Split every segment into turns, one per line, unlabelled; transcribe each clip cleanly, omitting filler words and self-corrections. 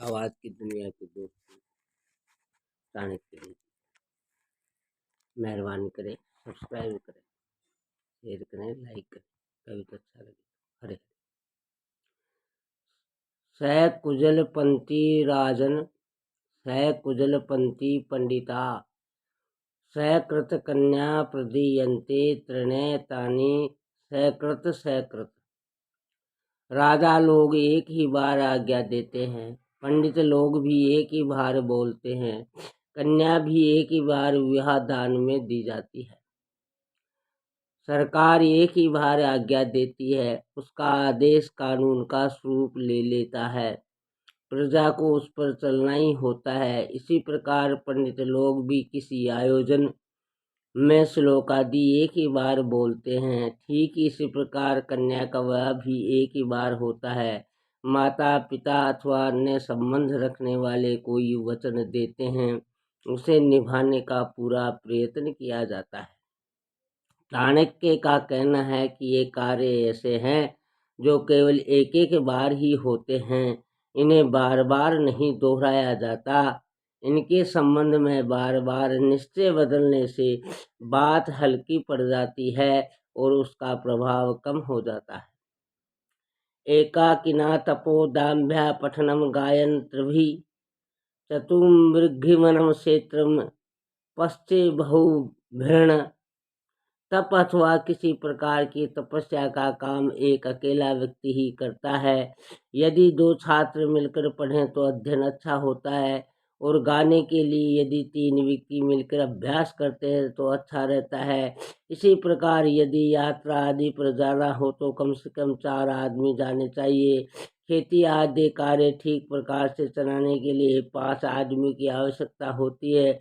आवाज की दुनिया के दोस्त चाणक्य जी, मेहरबानी करें, सब्सक्राइब करें, शेयर करें, लाइक करें। कभी तो अच्छा लगे। हरे सह कुजलपंथी राजन, सह कुजलपंथी पंडिता, सकृत कन्या प्रदीयन्ते त्रिणेतानि सकृत सकृत। राजा लोग एक ही बार आज्ञा देते हैं, पंडित लोग भी एक ही बार बोलते हैं, कन्या भी एक ही बार विवाह दान में दी जाती है। सरकार एक ही बार आज्ञा देती है, उसका आदेश कानून का स्वरूप ले लेता है, प्रजा को उस पर चलना ही होता है। इसी प्रकार पंडित लोग भी किसी आयोजन में श्लोक आदि एक ही बार बोलते हैं। ठीक इसी प्रकार कन्या का विवाह भी एक ही बार होता है। माता पिता अथवा अन्य संबंध रखने वाले कोई वचन देते हैं, उसे निभाने का पूरा प्रयत्न किया जाता है। चाणक्य का कहना है कि ये कार्य ऐसे हैं जो केवल एक एक बार ही होते हैं, इन्हें बार बार नहीं दोहराया जाता। इनके संबंध में बार बार निश्चय बदलने से बात हल्की पड़ जाती है और उसका प्रभाव कम हो जाता है। एकाकिना तपोदाभ्या पठनम गायन त्रिभि चतुर्मृघ्रिवनम क्षेत्रम पश्चे बहुभिर्ण। तप अथवा किसी प्रकार की तपस्या का काम एक अकेला व्यक्ति ही करता है। यदि दो छात्र मिलकर पढ़ें तो अध्ययन अच्छा होता है, और गाने के लिए यदि 3 व्यक्ति मिलकर अभ्यास करते हैं तो अच्छा रहता है। इसी प्रकार यदि यात्रा आदि पर जाना हो तो कम से कम 4 आदमी जाने चाहिए। खेती आदि कार्य ठीक प्रकार से चलाने के लिए 5 आदमी की आवश्यकता होती है,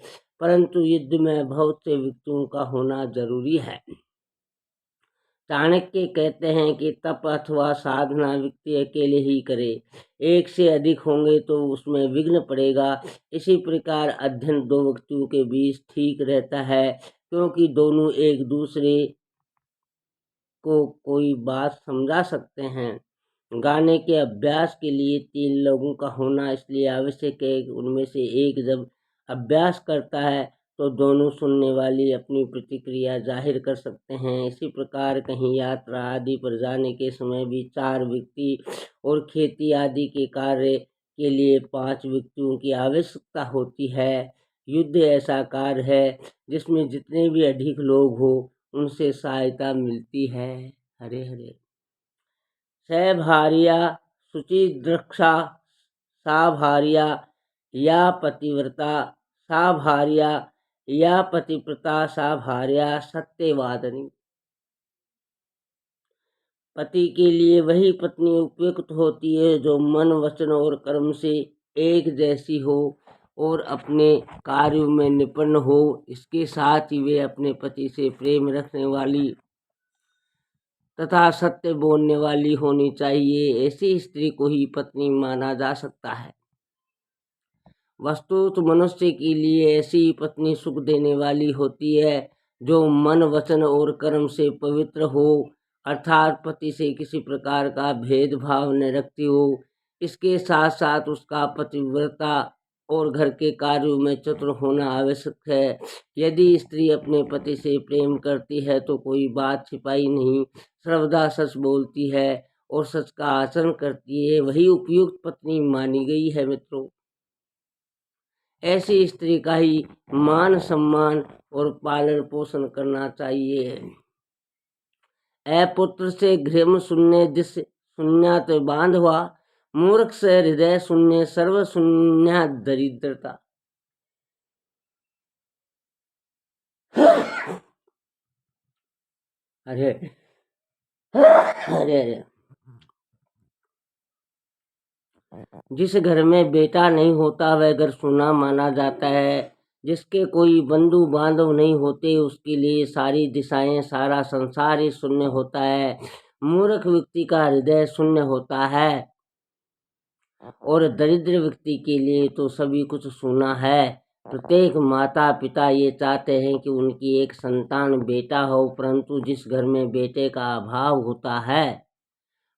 परंतु युद्ध में बहुत से व्यक्तियों का होना जरूरी है। चाणक्य कहते हैं कि तप अथवा साधना व्यक्ति अकेले ही करे, एक से अधिक होंगे तो उसमें विघ्न पड़ेगा। इसी प्रकार अध्ययन 2 व्यक्तियों के बीच ठीक रहता है, क्योंकि दोनों एक दूसरे को कोई बात समझा सकते हैं। गाने के अभ्यास के लिए 3 लोगों का होना इसलिए आवश्यक है कि उनमें से एक जब अभ्यास करता है तो दोनों सुनने वाले अपनी प्रतिक्रिया जाहिर कर सकते हैं। इसी प्रकार कहीं यात्रा आदि पर जाने के समय भी 4 व्यक्ति और खेती आदि के कार्य के लिए 5 व्यक्तियों की आवश्यकता होती है। युद्ध ऐसा कार्य है जिसमें जितने भी अधिक लोग हो उनसे सहायता मिलती है। हरे हरे। स भार्या शुचिद्रक्षा, सा भार्या या पतिव्रता, सा भार्या या पतिव्रता, सा भार्या सत्यवादिनी। पति के लिए वही पत्नी उपयुक्त होती है जो मन वचन और कर्म से एक जैसी हो और अपने कार्यों में निपुण हो। इसके साथ ही वे अपने पति से प्रेम रखने वाली तथा सत्य बोलने वाली होनी चाहिए। ऐसी स्त्री को ही पत्नी माना जा सकता है। वस्तुतः मनुष्य के लिए ऐसी पत्नी सुख देने वाली होती है जो मन वचन और कर्म से पवित्र हो, अर्थात पति से किसी प्रकार का भेदभाव न रखती हो। इसके साथ साथ उसका पतिव्रता और घर के कार्यों में चतुर होना आवश्यक है। यदि स्त्री अपने पति से प्रेम करती है तो कोई बात छिपाई नहीं, सर्वदा सच बोलती है और सच का आचरण करती है, वही उपयुक्त पत्नी मानी गई है। मित्रों, ऐसी स्त्री का ही मान सम्मान और पालन पोषण करना चाहिए। पुत्र से गृह शून्य जिस शून्यत बांधवा, मूर्ख से हृदय शून्य सर्व शून्य दरिद्रता। अरे अरे अरे। जिस घर में बेटा नहीं होता वह घर सूना माना जाता है। जिसके कोई बंधु बांधव नहीं होते उसके लिए सारी दिशाएं सारा संसार ही शून्य होता है। मूर्ख व्यक्ति का हृदय शून्य होता है और दरिद्र व्यक्ति के लिए तो सभी कुछ सूना है। प्रत्येक माता पिता ये चाहते हैं कि उनकी एक संतान बेटा हो, परंतु जिस घर में बेटे का अभाव होता है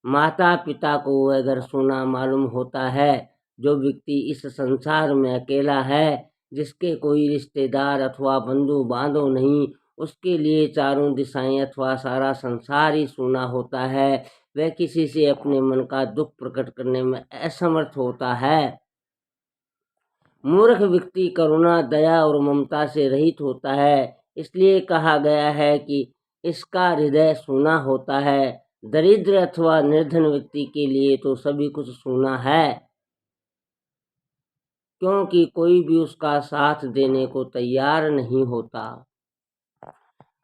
माता पिता को वह घर सूना मालूम होता है। जो व्यक्ति इस संसार में अकेला है, जिसके कोई रिश्तेदार अथवा बंधु बांधव नहीं, उसके लिए चारों दिशाएं अथवा सारा संसार ही सूना होता है। वह किसी से अपने मन का दुख प्रकट करने में असमर्थ होता है। मूर्ख व्यक्ति करुणा, दया और ममता से रहित होता है। इसलिए कहा गया है कि इसका हृदय सूना होता है। दरिद्र अथवा निर्धन व्यक्ति के लिए तो सभी कुछ सूना है, क्योंकि कोई भी उसका साथ देने को तैयार नहीं होता।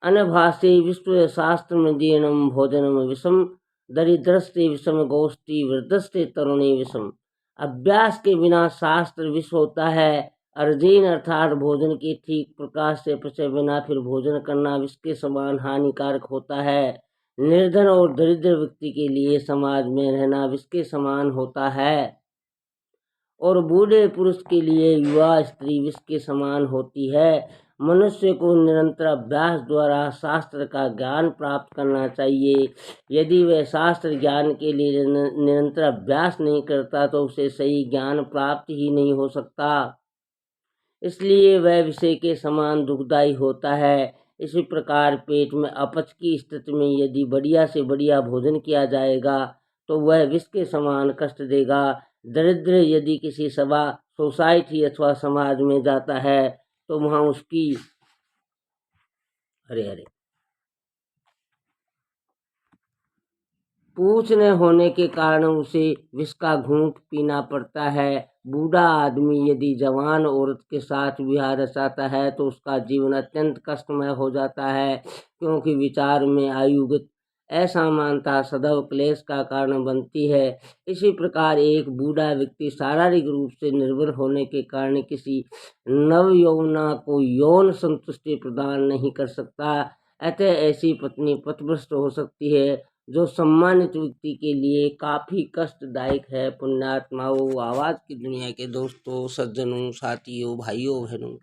अनभाषे विश्व शास्त्र मदीयनम भोजनम विषम, दरिद्रस्ते विषम गोष्ठी, वृद्धस्ते तरुणी विषम। अभ्यास के बिना शास्त्र विष होता है। अर्जीन अर्थात भोजन के ठीक प्रकाश से पचे बिना फिर भोजन करना विष के समान हानिकारक होता है। निर्धन और दरिद्र व्यक्ति के लिए समाज में रहना विष के समान होता है, और बूढ़े पुरुष के लिए युवा स्त्री विष के समान होती है। मनुष्य को निरंतर अभ्यास द्वारा शास्त्र का ज्ञान प्राप्त करना चाहिए। यदि वह शास्त्र ज्ञान के लिए निरंतर अभ्यास नहीं करता तो उसे सही ज्ञान प्राप्त ही नहीं हो सकता। इसलिए वह विषय के समान दुखदायी होता है। इसी प्रकार पेट में अपच की स्थिति में यदि बढ़िया से बढ़िया भोजन किया जाएगा तो वह विष के समान कष्ट देगा। दरिद्र यदि किसी सभा, सोसाइटी अथवा समाज में जाता है तो वहाँ उसकी पूछ न होने के कारण उसे विष का घूंट पीना पड़ता है। बूढ़ा आदमी यदि जवान औरत के साथ विवाह रचाता है तो उसका जीवन अत्यंत कष्टमय हो जाता है, क्योंकि विचार में आयुगत असमानता सदैव क्लेश का कारण बनती है। इसी प्रकार एक बूढ़ा व्यक्ति शारीरिक रूप से निर्भर होने के कारण किसी नवयौवना को यौन संतुष्टि प्रदान नहीं कर सकता। अतः ऐसी पत्नी पथभ्रष्ट हो सकती है, जो सम्मानित व्यक्ति के लिए काफी कष्टदायक है। पुण्यात्माओं, आवाज की दुनिया के दोस्तों, सज्जनों, साथियों, भाइयों, बहनों,